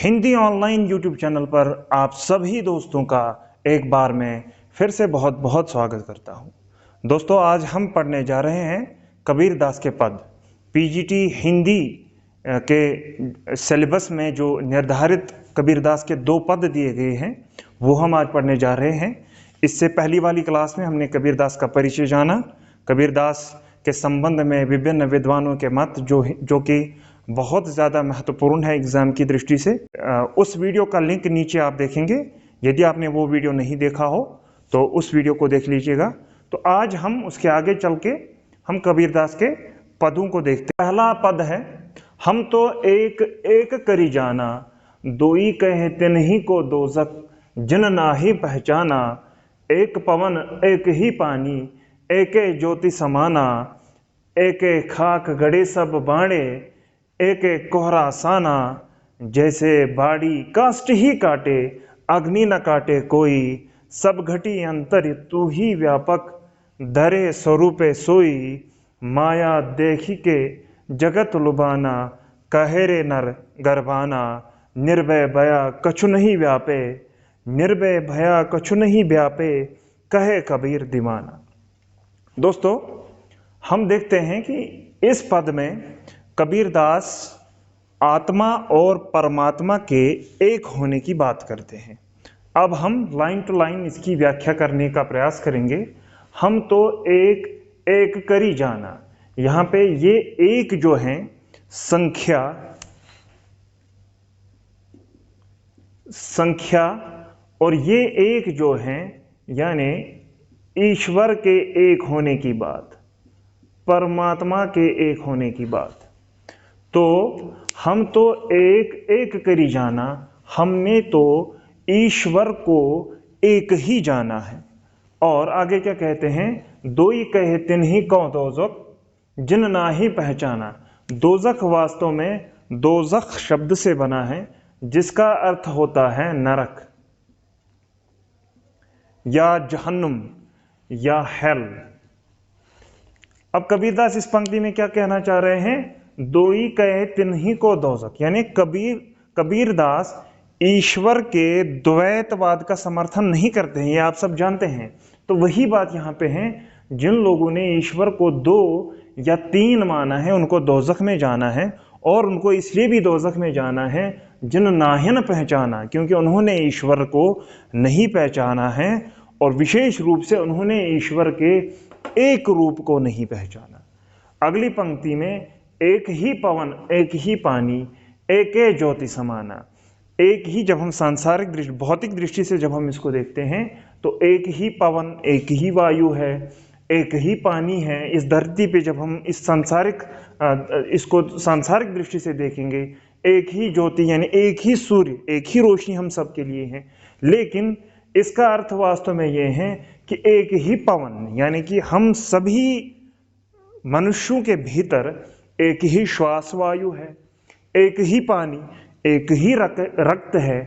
Hindi online YouTube channel पर आप सभी दोस्तों का एक बार में फिर से बहुत बहुत स्वागत करता हूं। दोस्तों, आज हम पढ़ने जा रहे हैं कबीरदास के पद। पीजीटी हिंदी के सिलेबस में जो निर्धारित कबीरदास के 2 पद दिए गए हैं वो हम आज पढ़ने जा रहे हैं। इससे पहली वाली क्लास में हमने कबीरदास का परिचय जाना, कबीरदास के संबंध में विभिन्न विद्वानों के मत जो कि बहुत ज़्यादा महत्वपूर्ण है एग्जाम की दृष्टि से। उस वीडियो का लिंक नीचे आप देखेंगे। यदि आपने वो वीडियो नहीं देखा हो तो उस वीडियो को देख लीजिएगा। तो आज हम उसके आगे चल के हम कबीरदास के पदों को देखते हैं। पहला पद है, हम तो एक एक करी जाना, दोई कहे तिन्ही को दोजक, जिन नाहि पहचाना, एक पवन एक ही पानी, एके ज्योति समाना, एके खाक गड़े सब बाणे, एक एक कोहरा साना, जैसे बाड़ी काष्ठ ही काटे, अग्नि न काटे कोई, सब घटी अंतर तू ही व्यापक, धरे स्वरूपे सोई, माया देखी के जगत लुबाना, कहे रे नर गर्भाना, निर्भय भया कछु नहीं व्यापे, निर्भय भया कछु नहीं व्यापे, कहे कबीर दीवाना। दोस्तों, हम देखते हैं कि इस पद में कबीरदास आत्मा और परमात्मा के एक होने की बात करते हैं। अब हम लाइन टू लाइन इसकी व्याख्या करने का प्रयास करेंगे। हम तो एक एक करी जाना, यहाँ पे ये एक जो है संख्या और ये एक जो है यानी ईश्वर के एक होने की बात, परमात्मा के एक होने की बात। तो हम तो एक एक करी जाना, हमने तो ईश्वर को एक ही जाना है। और आगे क्या कहते हैं, दोई कहे तिन्ही को दोजख, जिन नाहि पहचाना। दोजख वास्तव में दोजख शब्द से बना है जिसका अर्थ होता है नरक या जहन्नुम या हेल। अब कबीरदास इस पंक्ति में क्या कहना चाह रहे हैं, दोई कहे तिन्ही को दोजख, यानी कबीरदास ईश्वर के द्वैतवाद का समर्थन नहीं करते हैं, ये आप सब जानते हैं। तो वही बात यहाँ पे है, जिन लोगों ने ईश्वर को 2 या 3 माना है उनको दोजख में जाना है, और उनको इसलिए भी दोजख में जाना है जिन नाहिन पहचाना, क्योंकि उन्होंने ईश्वर को नहीं पहचाना है और विशेष रूप से उन्होंने ईश्वर के एक रूप को नहीं पहचाना। अगली पंक्ति में, एक ही पवन एक ही पानी, एक ज्योति समाना। एक ही, जब हम सांसारिक दृष्टि भौतिक दृष्टि से जब हम इसको देखते हैं तो एक ही पवन एक ही वायु है, एक ही पानी है। इस धरती पे जब हम इस इसको सांसारिक दृष्टि से देखेंगे, एक ही ज्योति यानी एक ही सूर्य, एक ही रोशनी हम सब के लिए है। लेकिन इसका अर्थ वास्तव में ये है कि एक ही पवन यानी कि हम सभी मनुष्यों के भीतर एक ही श्वास वायु है, एक ही पानी, एक ही रक्त है,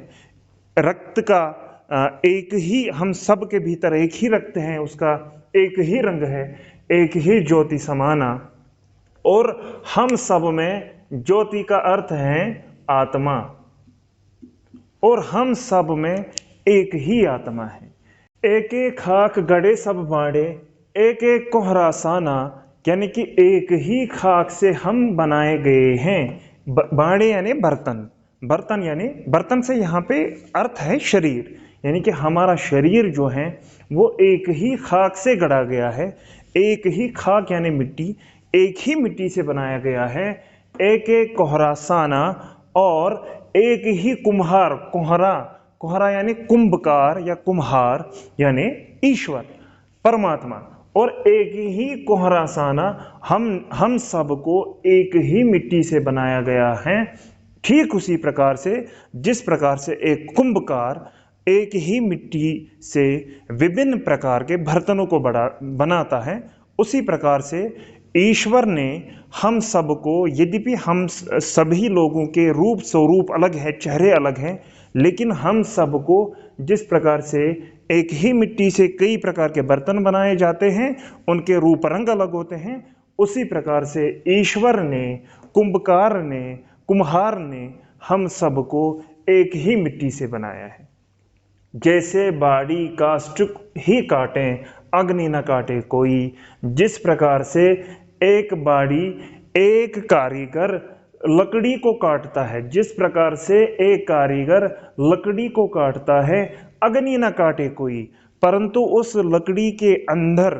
रक्त का एक ही, हम सब के भीतर एक ही रक्त है, उसका एक ही रंग है, एक ही ज्योति समाना। और हम सब में ज्योति का अर्थ है आत्मा, और हम सब में एक ही आत्मा है। एक एक खाक गड़े सब बाड़े, एक एक कोहरा साना, यानी कि एक ही खाक से हम बनाए गए हैं। बाड़े यानी बर्तन, बर्तन यानी बर्तन से यहाँ पे अर्थ है शरीर, यानी कि हमारा शरीर जो है वो एक ही खाक से गढ़ा गया है। एक ही खाक यानी मिट्टी, एक ही मिट्टी से बनाया गया है। एक एक कोहरा साना, और एक ही कुम्हार, कोहरा यानी कुंभकार या कुम्हार यानी ईश्वर परमात्मा, और एक ही कोहरा साना, हम सबको एक ही मिट्टी से बनाया गया है। ठीक उसी प्रकार से जिस प्रकार से एक कुंभकार एक ही मिट्टी से विभिन्न प्रकार के बर्तनों को बनाता है, उसी प्रकार से ईश्वर ने हम सबको, यद्यपि हम सभी लोगों के रूप स्वरूप अलग है, चेहरे अलग हैं, लेकिन हम सबको जिस प्रकार से एक ही मिट्टी से कई प्रकार के बर्तन बनाए जाते हैं, उनके रूप रंग अलग होते हैं, उसी प्रकार से ईश्वर ने, कुंभकार ने, कुम्हार ने हम सबको एक ही मिट्टी से बनाया है। जैसे बाड़ी काष्ठ ही काटे अग्नि न काटे कोई, जिस प्रकार से एक बाड़ी एक कारीगर लकड़ी को काटता है, जिस प्रकार से एक कारीगर लकड़ी को काटता है, अग्नि न काटे कोई, परंतु उस लकड़ी के अंदर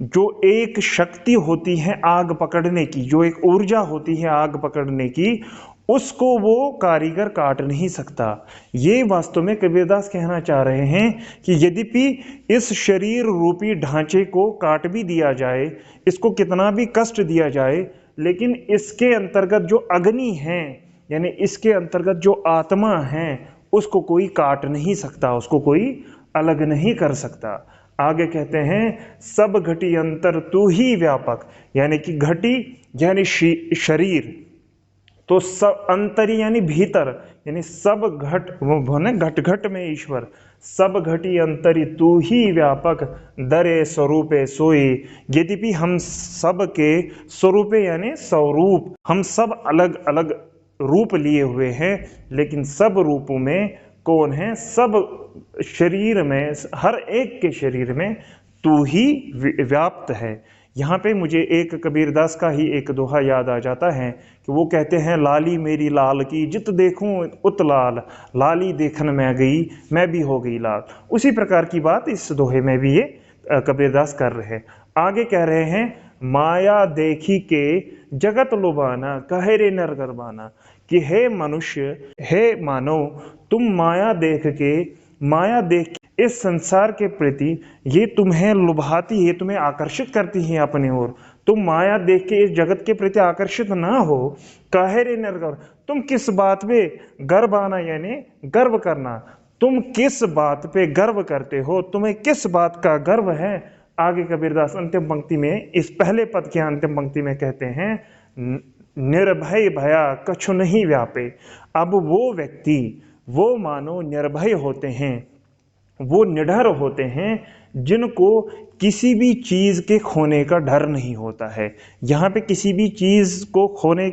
जो एक शक्ति होती है आग पकड़ने की, जो एक ऊर्जा होती है आग पकड़ने की, उसको वो कारीगर काट नहीं सकता। ये वास्तव में कबीरदास कहना चाह रहे हैं कि यद्यपि इस शरीर रूपी ढांचे को काट भी दिया जाए, इसको कितना भी कष्ट दिया जाए, लेकिन इसके अंतर्गत जो अग्नि है, यानी इसके अंतर्गत जो आत्मा है, उसको कोई काट नहीं सकता, उसको कोई अलग नहीं कर सकता। आगे कहते हैं सब घटी अंतर तू ही व्यापक, यानी कि घटी यानी शरीर, तो सब अंतरी यानी भीतर, यानी सब घट वो ना घट घट में ईश्वर, सब घटी अंतरी तू ही व्यापक दरे स्वरूपे सोई। यद्यपि हम सब के स्वरूपे यानी स्वरूप, हम सब अलग अलग रूप लिए हुए हैं, लेकिन सब रूपों में कौन है? सब शरीर में, हर एक के शरीर में तू ही व्याप्त है। यहाँ पे मुझे एक कबीरदास का ही एक दोहा याद आ जाता है कि वो कहते हैं लाली मेरी लाल की जित देखूं उत लाल, लाली देखन में गई मैं भी हो गई लाल। उसी प्रकार की बात इस दोहे में भी ये कबीरदास कर रहे हैं। आगे कह रहे हैं माया देखी के जगत लुभाना कहे रे नर गरबाना, कि हे मनुष्य, हे मानव, तुम माया देख इस संसार के प्रति ये तुम्हें लुभाती है, तुम्हें आकर्षित करती है अपनी ओर। तुम माया देख के इस जगत के प्रति आकर्षित ना हो। काहे रे नरगर, तुम किस बात पे गर्व आना, यानी गर्व करना, तुम किस बात पे गर्व करते हो, तुम्हें किस बात का गर्व है। आगे कबीरदास अंतिम पंक्ति में, इस पहले पद के अंतिम पंक्ति में कहते हैं निर्भय भया कछु नहीं व्यापे। अब वो व्यक्ति, वो मानो निर्भय होते हैं, वो निडर होते हैं, जिनको किसी भी चीज के खोने का डर नहीं होता है। यहाँ पे किसी भी चीज को खोने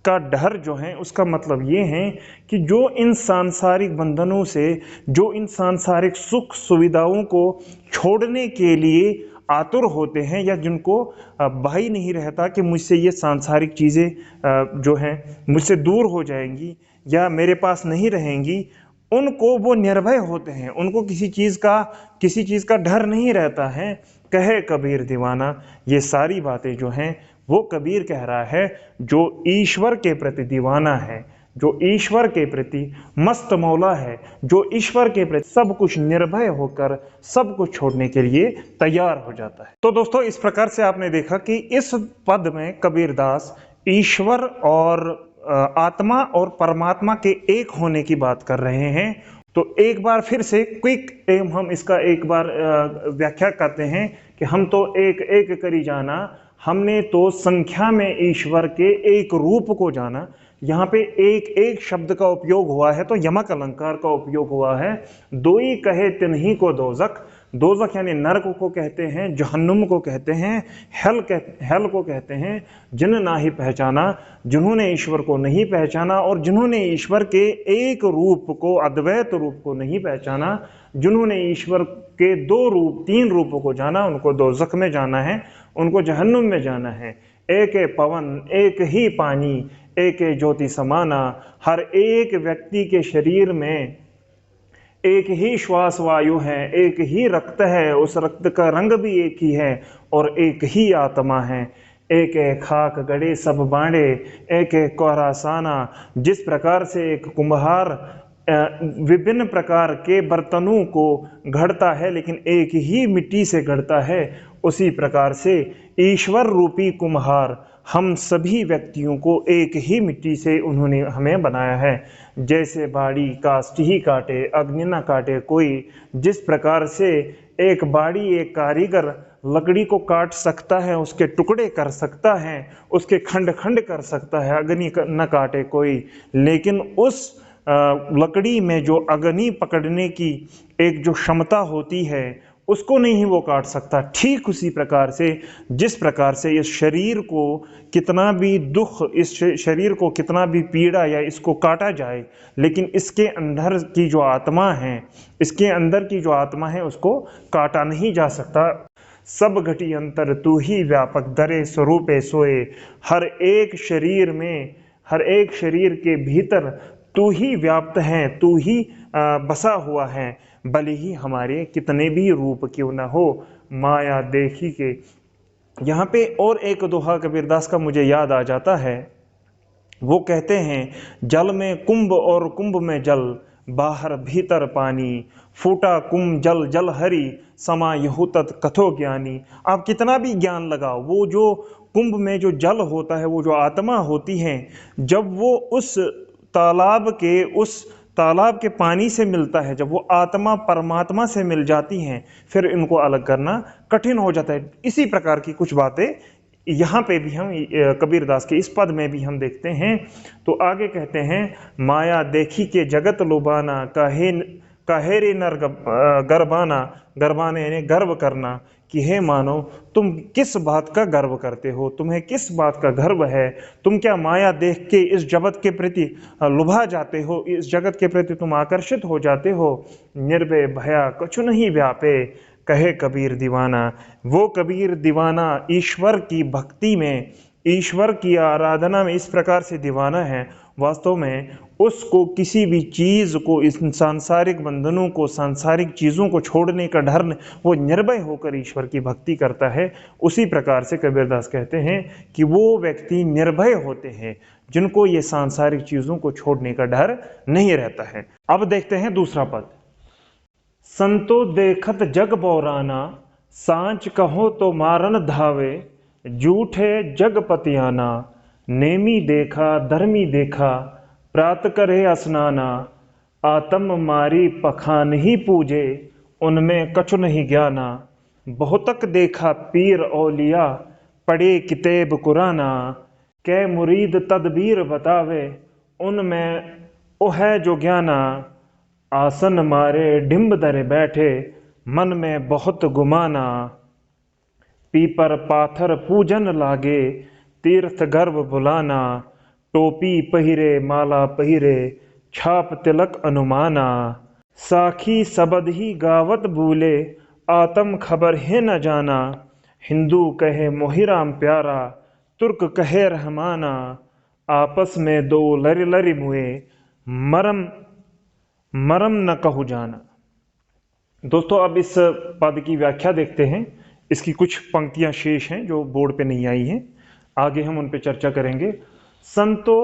का डर जो है, उसका मतलब ये है कि जो इन सांसारिक बंधनों से, जो इन सांसारिक सुख सुविधाओं को छोड़ने के लिए आतुर होते हैं, या जिनको भाई नहीं रहता कि मुझसे ये सांसारिक चीज़ें जो हैं मुझसे दूर हो जाएंगी या मेरे पास नहीं रहेंगी, उनको वो निर्भय होते हैं, उनको किसी चीज़ का डर नहीं रहता है। कहे कबीर दीवाना, ये सारी बातें जो हैं वो कबीर कह रहा है, जो ईश्वर के प्रति दीवाना है, जो ईश्वर के प्रति मस्त मौला है, जो ईश्वर के प्रति सब कुछ निर्भय होकर सब कुछ छोड़ने के लिए तैयार हो जाता है। तो दोस्तों, इस प्रकार से आपने देखा कि इस पद में कबीरदास ईश्वर और आत्मा और परमात्मा के एक होने की बात कर रहे हैं। तो एक बार फिर से क्विक हम इसका एक बार व्याख्या करते हैं कि हम तो एक एक करी जाना, हमने तो संख्या में ईश्वर के एक रूप को जाना। यहाँ पे एक एक शब्द का उपयोग हुआ है, तो यमक अलंकार का उपयोग हुआ है। दोई कहे तिन्ही को दोजक, दोजक यानी नरक को कहते हैं, जहन्नुम को कहते हैं, हेल को कहते हैं, जिन ना ही पहचाना, जिन्होंने ईश्वर को नहीं पहचाना और जिन्होंने ईश्वर के एक रूप को, अद्वैत रूप को नहीं पहचाना, जिन्होंने ईश्वर के दो रूप, तीन रूपों को जाना, उनको दोजक में जाना है, उनको जहन्नुम में जाना है। एक पवन, एक ही पानी, एक ज्योति समाना, हर एक व्यक्ति के शरीर में एक ही श्वास वायु है, एक ही रक्त है, उस रक्त का रंग भी एक ही है, और एक ही आत्मा है। एक एक खाक गड़े सब बांडे, एक एक कोहरासाना। जिस प्रकार से एक कुम्हार विभिन्न प्रकार के बर्तनों को गढ़ता है, लेकिन एक ही मिट्टी से गढ़ता है, उसी प्रकार से ईश्वर रूपी कुम्हार हम सभी व्यक्तियों को एक ही मिट्टी से उन्होंने हमें बनाया है। जैसे बाड़ी काष्ठ ही काटे अग्नि न काटे कोई, जिस प्रकार से एक बाड़ी, एक कारीगर लकड़ी को काट सकता है, उसके टुकड़े कर सकता है, उसके खंड खंड कर सकता है, अग्नि न काटे कोई, लेकिन उस लकड़ी में जो अग्नि पकड़ने की एक जो क्षमता होती है, उसको नहीं वो काट सकता। ठीक उसी प्रकार से जिस प्रकार से इस शरीर को कितना भी दुख, इस शरीर को कितना भी पीड़ा या इसको काटा जाए, लेकिन इसके अंदर की जो आत्मा है, इसके अंदर की जो आत्मा है उसको काटा नहीं जा सकता। सब घटी अंतर तू ही व्यापक दरे स्वरूपे सोए। हर एक शरीर में, हर एक शरीर के भीतर तू ही व्याप्त है, तू ही बसा हुआ है, भले ही हमारे कितने भी रूप क्यों न हो। माया देखी के, यहाँ पे और एक दोहा कबीरदास का मुझे याद आ जाता है। वो कहते हैं, जल में कुंभ और कुंभ में जल, बाहर भीतर पानी, फूटा कुंभ जल जल हरि, समा यहु तत् कथो ज्ञानी। आप कितना भी ज्ञान लगाओ, वो जो कुंभ में जो जल होता है, वो जो आत्मा होती है, जब वो उस तालाब के पानी से मिलता है, जब वो आत्मा परमात्मा से मिल जाती हैं, फिर इनको अलग करना कठिन हो जाता है। इसी प्रकार की कुछ बातें यहाँ पे भी हम कबीरदास के इस पद में भी हम देखते हैं। तो आगे कहते हैं, माया देखी के जगत लुभाना, काहे रे नर गर्भाना, गर्भाने यानी गर्व करना, कि हे मानो तुम किस बात का गर्व करते हो, तुम्हें किस बात का गर्व है, तुम क्या माया देख के इस जगत के प्रति लुभा जाते हो, इस जगत के प्रति तुम आकर्षित हो जाते हो। निर्भय भया कछु नहीं व्यापे, कहे कबीर दीवाना। वो कबीर दीवाना ईश्वर की भक्ति में, ईश्वर की आराधना में इस प्रकार से दीवाना है, वास्तव में उसको किसी भी चीज़ को, इस सांसारिक बंधनों को, सांसारिक चीज़ों को छोड़ने का डर, वो निर्भय होकर ईश्वर की भक्ति करता है। उसी प्रकार से कबीरदास कहते हैं कि वो व्यक्ति निर्भय होते हैं जिनको ये सांसारिक चीज़ों को छोड़ने का डर नहीं रहता है। अब देखते हैं दूसरा पद। संतो देखत जग बौराना, सांच कहो तो मारन धावे, झूठे जग पतियाना, नेमी देखा धर्मी देखा, प्रात करे स्नाना, आत्म मारी पखान ही पूजे, उनमें कछु नहीं ज्ञाना। बहुतक देखा पीर औलिया, पढ़े किताब कुराना, कै मुरीद तदबीर बतावे, उनमें ओह जो ज्ञाना। आसन मारे डिम्ब दरे बैठे, मन में बहुत गुमाना, पीपर पाथर पूजन लागे, तीर्थ गर्भ बुलाना, टोपी पहिरे माला पहिरे, छाप तिलक अनुमाना। साखी सबद ही गावत भूले, आत्म खबर है न जाना, हिंदू कहे मोहिराम प्यारा, तुर्क कहे रहमाना, आपस में दो लरि लरि मुए, मरम न कहु जाना। दोस्तों, अब इस पद की व्याख्या देखते हैं। इसकी कुछ पंक्तियां शेष हैं जो बोर्ड पे नहीं आई हैं, आगे हम उन पे चर्चा करेंगे। संतो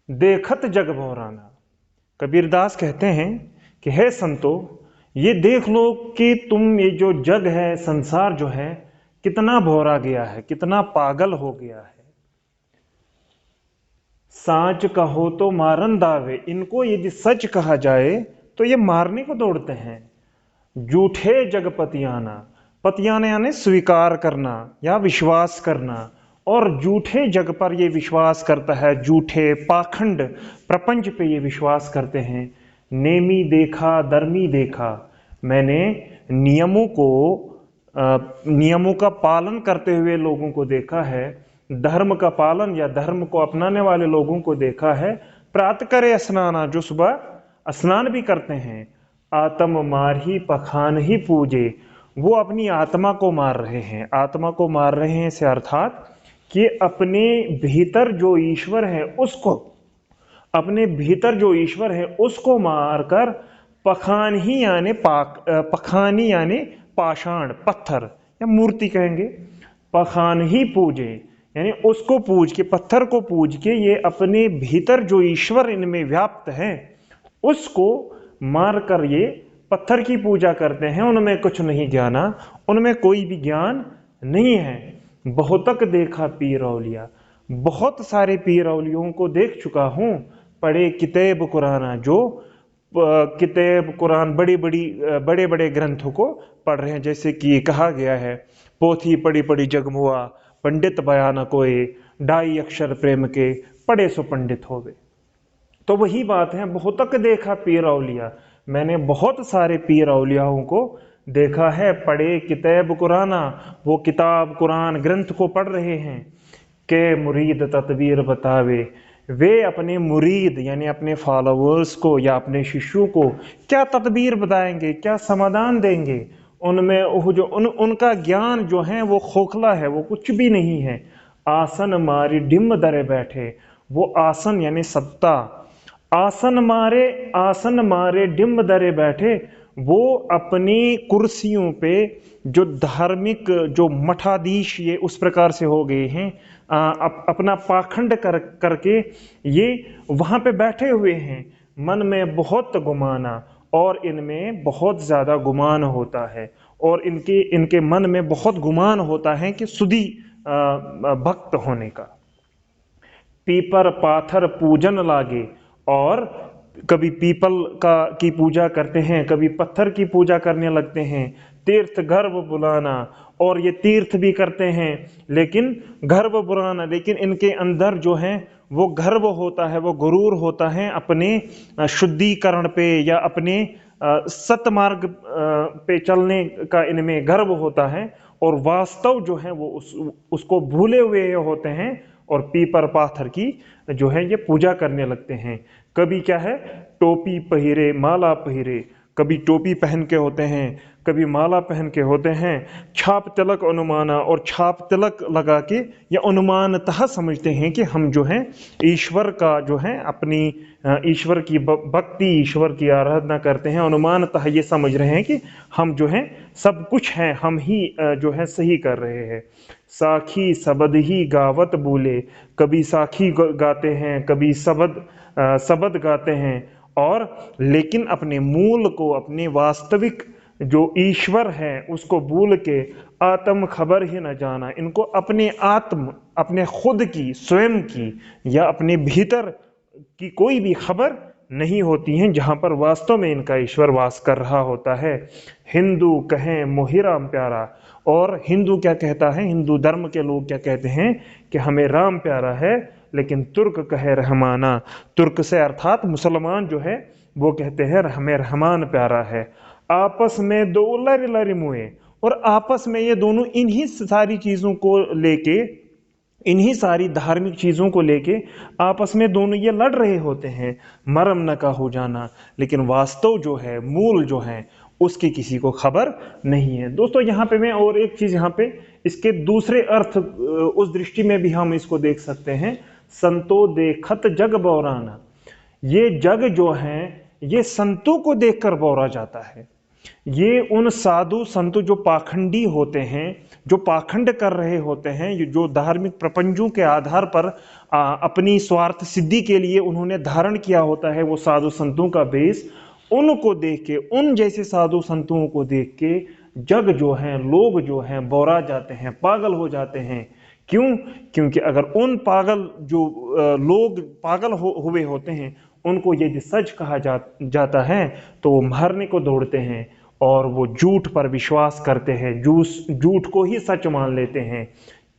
देखत जग भौराना, कबीरदास कहते हैं कि हे संतो, ये देख लो कि तुम, ये जो जग है, संसार जो है, कितना भौरा गया है, कितना पागल हो गया है। साच कहो तो मारन दावे, इनको यदि सच कहा जाए तो ये मारने को दौड़ते हैं। झूठे जग पतियाना, पतियाना यानी स्वीकार करना या विश्वास करना, और झूठे जग पर ये विश्वास करता है, झूठे पाखंड प्रपंच पे ये विश्वास करते हैं। नेमी देखा धर्मी देखा, मैंने नियमों का पालन करते हुए लोगों को देखा है, धर्म का पालन या धर्म को अपनाने वाले लोगों को देखा है। प्रात करे स्नाना, जो सुबह स्नान भी करते हैं। आत्म मार ही पखान ही पूजे, वो अपनी आत्मा को मार रहे हैं। आत्मा को मार रहे हैं से अर्थात कि अपने भीतर जो ईश्वर है उसको, अपने भीतर जो ईश्वर है उसको मारकर पखान ही यानी पखानी यानी पाषाण, पत्थर या मूर्ति कहेंगे, पखान ही पूजे यानी उसको पूज के, पत्थर को पूज के, ये अपने भीतर जो ईश्वर इनमें व्याप्त है उसको मारकर ये पत्थर की पूजा करते हैं। उनमें कुछ नहीं जाना, उनमें कोई भी ज्ञान नहीं है। बहुतक देखा पीर औलिया, बहुत सारे पीर औलियों को देख चुका हूँ। पढ़े किताब कुराना, जो किताब कुरान बड़े बड़े ग्रंथों को पढ़ रहे हैं, जैसे कि कहा गया है, पोथी पढ़ी पढ़ी जगमुआ, पंडित बयान कोए, ढाई अक्षर प्रेम के, पढ़े सो पंडित होवे। तो वही बात है, बहुतक देखा पीर औलिया, मैंने बहुत सारे पीर औलियाओं को देखा है पढ़े किताब कुराना, वो किताब कुरान ग्रंथ को पढ़ रहे हैं। के मुरीद तदबीर बतावे, वे अपने मुरीद यानी अपने फॉलोअर्स को या अपने शिष्यों को क्या तदबीर बताएंगे, क्या समाधान देंगे। उनमें वो जो उनका ज्ञान जो है वो खोखला है, वो कुछ भी नहीं है। आसन मारी डिम दरे बैठे, वो आसन यानी सत्ता, आसन मारे डिम्ब दरे बैठे, वो अपनी कुर्सियों पे जो धार्मिक जो मठाधीश ये उस प्रकार से हो गए हैं, अपना पाखंड करके ये वहां पे बैठे हुए हैं। मन में बहुत गुमाना, और इनमें बहुत ज्यादा गुमान होता है, और इनके मन में बहुत गुमान होता है कि सुधी भक्त होने का। पीपर पाथर पूजन लागे, और कभी पीपल की पूजा करते हैं, कभी पत्थर की पूजा करने लगते हैं। तीर्थ गर्व बुलाना, और ये तीर्थ भी करते हैं लेकिन गर्व बुलाना, लेकिन इनके अंदर जो है वो गर्व होता है, वो गुरूर होता है अपने शुद्धिकरण पे या अपने सतमार्ग पे चलने का इनमें गर्व होता है, और वास्तव जो है वो उसको भूले हुए होते हैं, और पीपर पाथर की जो है ये पूजा करने लगते हैं। कभी क्या है, टोपी पहिरे माला पहिरे, कभी टोपी पहन के होते हैं, कभी माला पहन के होते हैं। छाप तिलक अनुमाना, और छाप तिलक लगा के या अनुमानतः समझते हैं कि हम जो है ईश्वर का जो है अपनी ईश्वर की भक्ति, ईश्वर की आराधना करते हैं। अनुमानतः ये समझ रहे हैं कि हम जो है सब कुछ हैं, हम ही जो है सही कर रहे हैं। साखी सबद ही गावत बोले, कभी साखी गाते हैं, कभी सबद गाते हैं, और लेकिन अपने मूल को, अपने वास्तविक जो ईश्वर है उसको भूल के आत्म खबर ही न जाना। इनको अपने आत्म, अपने खुद की, स्वयं की या अपने भीतर की कोई भी खबर नहीं होती है, जहां पर वास्तव में इनका ईश्वर वास कर रहा होता है। हिंदू कहें मोहि राम प्यारा, और हिंदू क्या कहता है, हिंदू धर्म के लोग क्या कहते हैं कि हमें राम प्यारा है, लेकिन तुर्क कहे रहमाना, तुर्क से अर्थात मुसलमान जो है वो कहते हैं हमें रहमान प्यारा है। आपस में दो लर लर मुए, और आपस में ये दोनों इन्हीं सारी चीजों को लेके, इन्हीं सारी धार्मिक चीजों को लेके आपस में दोनों ये लड़ रहे होते हैं। मरम न का हो जाना, लेकिन वास्तव जो है, मूल जो है उसकी किसी को खबर नहीं है। दोस्तों यहाँ पे मैं और एक चीज, यहाँ पे इसके दूसरे अर्थ उस दृष्टि में भी हम इसको देख सकते हैं। संतो देखत जग बौराना, ये जग जो है ये संतों को देखकर बौरा जाता है। ये उन साधु संत जो पाखंडी होते हैं, जो पाखंड कर रहे होते हैं, जो धार्मिक प्रपंचों के आधार पर अपनी स्वार्थ सिद्धि के लिए उन्होंने धारण किया होता है वो साधु संतों का वेश, उनको देख के, उन जैसे साधु संतों को देख के जग जो है, लोग जो हैं बौरा जाते हैं, पागल हो जाते हैं। क्यों? क्योंकि अगर उन पागल जो लोग पागल हुए होते हैं उनको यदि सच कहा जाता है तो वो मारने को दौड़ते हैं, और वो झूठ पर विश्वास करते हैं, झूठ को ही सच मान लेते हैं।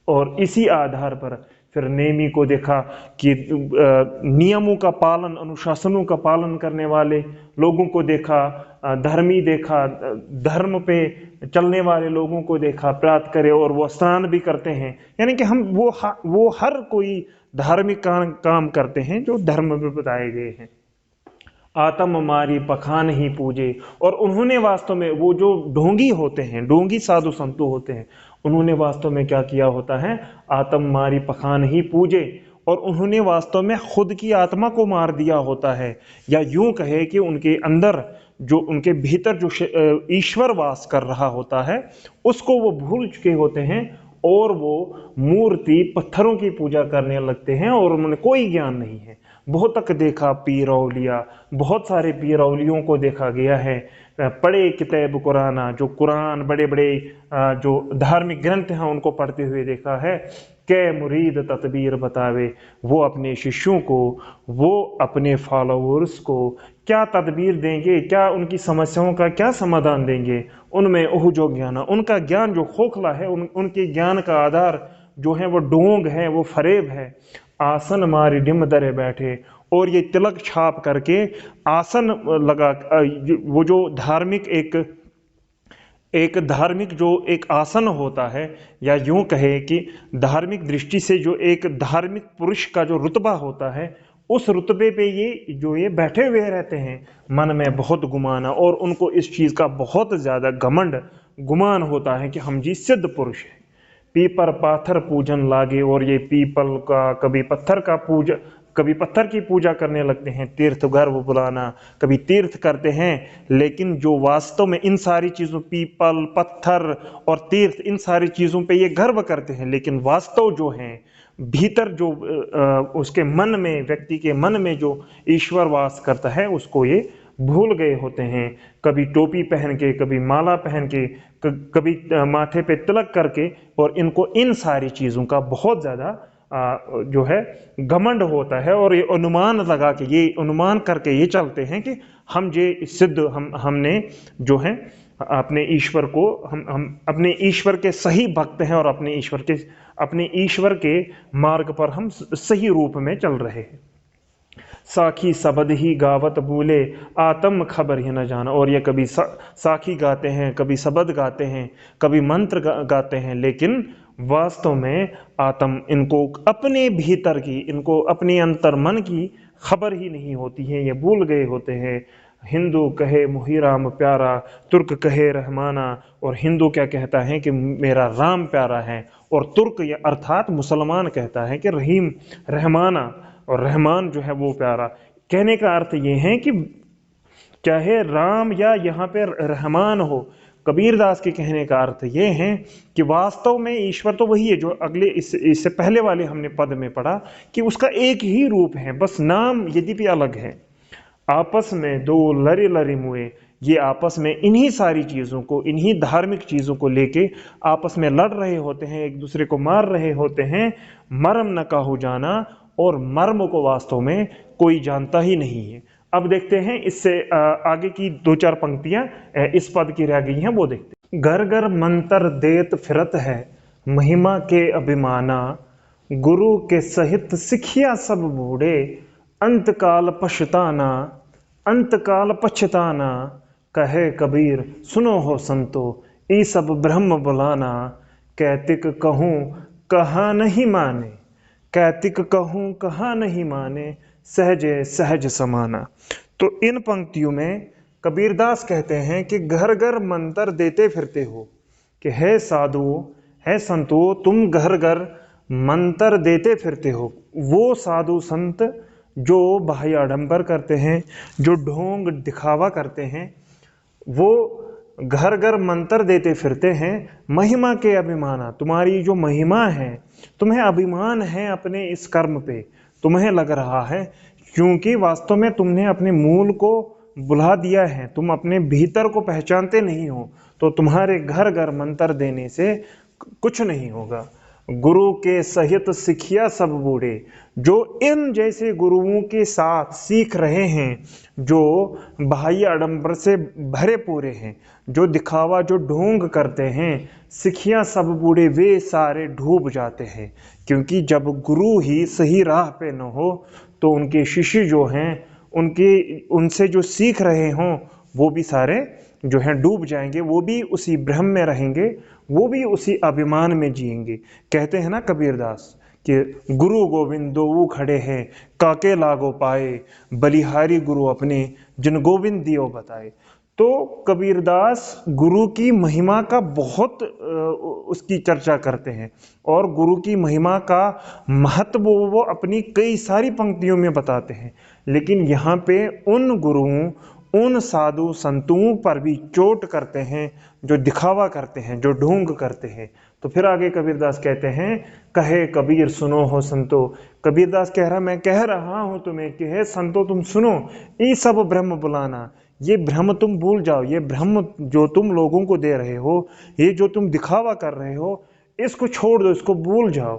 और इसी आधार पर फिर नेमी को देखा कि नियमों का पालन, अनुशासनों का पालन करने वाले लोगों को देखा, धर्मी देखा, धर्म पे चलने वाले लोगों को देखा, प्राप्त करे, और वो स्नान भी करते हैं। यानी कि हम वो हर कोई धार्मिक काम करते हैं जो धर्म में बताए गए हैं। आत्म मारी पखान ही पूजे, और उन्होंने वास्तव में वो जो ढोंगी होते हैं, ढोंगी साधु संतु होते हैं, उन्होंने वास्तव में क्या किया होता है, आत्म मारी पखान ही पूजे, और उन्होंने वास्तव में खुद की आत्मा को मार दिया होता है। या यूं कहे कि उनके अंदर जो, उनके भीतर जो ईश्वर वास कर रहा होता है उसको वो भूल चुके होते हैं, और वो मूर्ति पत्थरों की पूजा करने लगते हैं, और उन्होंने कोई ज्ञान नहीं है। बहुत तक देखा पीर औलिया, बहुत सारे पीर औलियों को देखा गया है। पढ़े किताब कुराना, जो कुरान बड़े बड़े जो धार्मिक ग्रंथ हैं उनको पढ़ते हुए देखा है। के मुरीद तदबीर बतावे, वो अपने शिष्यों को, वो अपने फॉलोअर्स को क्या तदबीर देंगे, क्या उनकी समस्याओं का क्या समाधान देंगे। उनमें ओह जो ज्ञान, उनका ज्ञान जो खोखला है, उनके ज्ञान का आधार जो है वो ढोंग है, वो फरेब है। आसन मारी डिम दरे बैठे, और ये तिलक छाप करके आसन लगा, वो जो धार्मिक एक धार्मिक जो एक आसन होता है, या यूं कहे कि धार्मिक दृष्टि से जो एक धार्मिक पुरुष का जो रुतबा होता है, उस रुतबे पे ये बैठे हुए रहते हैं, मन में बहुत गुमाना, और उनको इस चीज का बहुत ज्यादा घमंड गुमान होता है कि हम जी सिद्ध पुरुष हैं। पीपर पाथर पूजन लागे, और ये पीपल का कभी पत्थर की पूजा करने लगते हैं, तीर्थ गर्भ बुलाना, कभी तीर्थ करते हैं। लेकिन जो वास्तव में इन सारी चीजों, पीपल, पत्थर और तीर्थ, इन सारी चीजों पे ये गर्व करते हैं, लेकिन वास्तव जो है भीतर जो उसके मन में, व्यक्ति के मन में जो ईश्वर वास करता है, उसको ये भूल गए होते हैं। कभी टोपी पहन के, कभी माला पहन के, कभी माथे पे तिलक करके, और इनको इन सारी चीजों का बहुत ज्यादा जो है घमंड होता है, और ये अनुमान करके ये चलते हैं कि हम ये सिद्ध, हमने जो है अपने ईश्वर को, हम अपने ईश्वर के सही भक्त हैं, और अपने ईश्वर के मार्ग पर हम सही रूप में चल रहे हैं। साखी सबद ही गावत भूले, आत्म खबर ही न जाना। और ये कभी साखी गाते हैं, कभी सबद गाते हैं, कभी मंत्र गाते हैं, लेकिन वास्तव में आत्म, इनको अपने भीतर की, इनको अपने अंतर मन की खबर ही नहीं होती है, ये भूल गए होते हैं। हिंदू कहे मुही राम प्यारा, तुर्क कहे रहमाना। और हिंदू क्या कहता है कि मेरा राम प्यारा है, और तुर्क या अर्थात मुसलमान कहता है कि रहीम, रहमाना, और रहमान जो है वो प्यारा। कहने का अर्थ ये है कि चाहे राम या यहाँ पे रहमान हो, कबीरदास के कहने का अर्थ ये है कि वास्तव में ईश्वर तो वही है जो अगले इससे पहले वाले हमने पद में पढ़ा कि उसका एक ही रूप है, बस नाम यद्यपि अलग है। आपस में दो लरे लरे मुए, ये आपस में इन्हीं सारी चीजों को, इन्हीं धार्मिक चीजों को लेके आपस में लड़ रहे होते हैं, एक दूसरे को मार रहे होते हैं। मर्म न काहू जाना, और मर्म को वास्तव में कोई जानता ही नहीं है। अब देखते हैं इससे आगे की दो चार पंक्तियां इस पद की रह गई हैं, वो देखते हैं। घर घर मंत्र देत फिरत है, महिमा के अभिमाना, गुरु के सहित सिखिया सब बूढ़े, अंतकाल पछताना, अंतकाल पछताना। कहे कबीर सुनो हो संतो, ई सब ब्रह्म बुलाना, कैतिक कहूँ कहा नहीं माने, कैतिक कहूँ कहा नहीं माने, सहजे सहज समाना। तो इन पंक्तियों में कबीरदास कहते हैं कि घर घर मंत्र देते फिरते हो, कि है साधु, है संतो, तुम घर घर मंत्र देते फिरते हो। वो साधु संत जो बाह्य आडंबर करते हैं, जो ढोंग दिखावा करते हैं, वो घर घर मंत्र देते फिरते हैं। महिमा के अभिमाना, तुम्हारी जो महिमा है, तुम्हें अभिमान है अपने इस कर्म पे, तुम्हें लग रहा है क्योंकि वास्तव में तुमने अपने मूल को बुला दिया है, तुम अपने भीतर को पहचानते नहीं हो, तो तुम्हारे घर घर मंत्र देने से कुछ नहीं होगा। गुरु के सहित सिखिया सब बूढ़े, जो इन जैसे गुरुओं के साथ सीख रहे हैं, जो बाह्य आडंबर से भरे पूरे हैं, जो दिखावा, जो ढोंग करते हैं, सिखिया सब बूढ़े वे सारे डूब जाते हैं। क्योंकि जब गुरु ही सही राह पे न हो, तो उनके शिष्य जो हैं, उनसे जो सीख रहे हों, वो भी सारे जो हैं डूब जाएंगे, वो भी उसी भ्रम में रहेंगे, वो भी उसी अभिमान में जिएंगे। कहते हैं ना कबीरदास कि गुरु गोविंद दो खड़े हैं, काके लागो पाए, बलिहारी गुरु अपने, जिन गोविंद दियो बताए। तो कबीरदास गुरु की महिमा का बहुत उसकी चर्चा करते हैं, और गुरु की महिमा का महत्व वो अपनी कई सारी पंक्तियों में बताते हैं। लेकिन यहाँ पे उन गुरुओं, उन साधु संतों पर भी चोट करते हैं, जो दिखावा करते हैं, जो ढोंग करते हैं। तो फिर आगे कबीरदास कहते हैं, कहे कबीर सुनो हो संतो। कबीरदास कह रहा, मैं कह रहा हूं तुम्हें कि हे संतो तुम सुनो, ये सब ब्रह्म बुलाना, ये भ्रम तुम भूल जाओ, ये भ्रम जो तुम लोगों को दे रहे हो, ये जो तुम दिखावा कर रहे हो, इसको छोड़ दो, इसको भूल जाओ।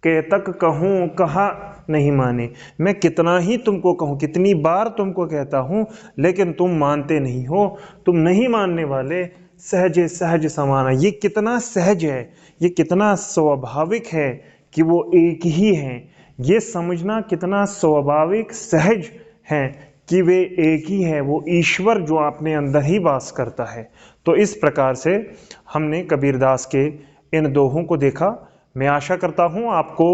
के तक कहूँ कहा नहीं माने, मैं कितना ही तुमको कहूँ, कितनी बार तुमको कहता हूं, लेकिन तुम मानते नहीं हो, तुम नहीं मानने वाले। सहजे सहज समाना, ये कितना सहज है, ये कितना स्वाभाविक है कि वो एक ही है। ये समझना कितना स्वाभाविक सहज है कि वे एक ही है, वो ईश्वर जो अपने अंदर ही वास करता है। तो इस प्रकार से हमने कबीरदास के इन दोहों को देखा। मैं आशा करता हूँ आपको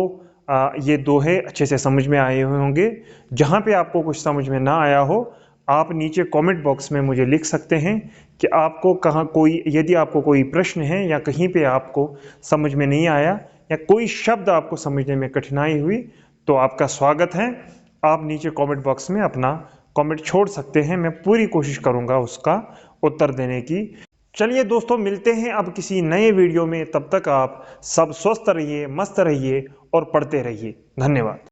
ये दोहे अच्छे से समझ में आए हुए होंगे। जहाँ पे आपको कुछ समझ में ना आया हो, आप नीचे कमेंट बॉक्स में मुझे लिख सकते हैं कि आपको कहाँ यदि आपको कोई प्रश्न है या कहीं पे आपको समझ में नहीं आया या कोई शब्द आपको समझने में कठिनाई हुई, तो आपका स्वागत है। आप नीचे कमेंट बॉक्स में अपना कमेंट छोड़ सकते हैं। मैं पूरी कोशिश करूंगा उसका उत्तर देने की। चलिए दोस्तों, मिलते हैं अब किसी नए वीडियो में। तब तक आप सब स्वस्थ रहिए, मस्त रहिए और पढ़ते रहिए। धन्यवाद।